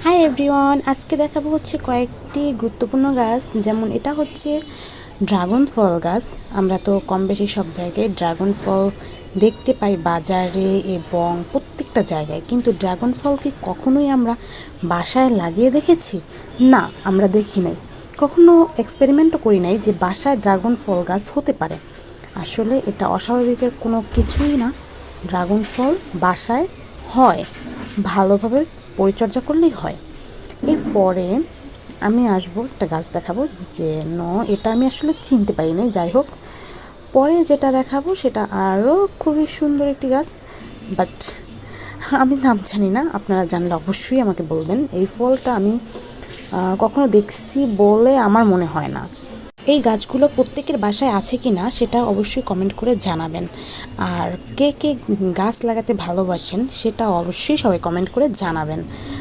Hi everyone, আজকে দেখাবো হচ্ছে কয়েকটি গুরুত্বপূর্ণ গাছ। যেমন এটা হচ্ছে ড্রাগন ফল গাছ। আমরা তো কম বেশি সব জায়গায় ড্রাগন ফল দেখতে পাই বাজারে এবং প্রত্যেকটা জায়গায়, কিন্তু ড্রাগন ফল কি কখনোই আমরা বাসায় লাগিয়ে দেখেছি? না, আমরা দেখি নাই, কখনো এক্সপেরিমেন্টও করি নাই যে বাসায় ড্রাগন ফল গাছ হতে পারে। আসলে এটা অস্বাভাবিকের কোনো কিছুই না। ড্রাগন ফল বাসায় হয়, ভালোভাবে পরিচর্যা করলেই হয়। এরপরে আমি আসবো একটা গাছ দেখাবো, যে এটা আমি আসলে চিনতে পারি নাই। যাই হোক, পরে যেটা দেখাবো সেটা আরও খুবই সুন্দর একটি গাছ, বাট আমি নাম জানি না। আপনারা জানলে অবশ্যই আমাকে বলবেন। এই ফলটা আমি কখনো দেখছি বলে আমার মনে হয় না। এই গাছগুলো প্রত্যেকের বাসায় আছে কি না সেটা অবশ্যই কমেন্ট করে জানাবেন। আর কে কে গাছ লাগাতে ভালোবাসেন সেটা অবশ্যই সবাই কমেন্ট করে জানাবেন।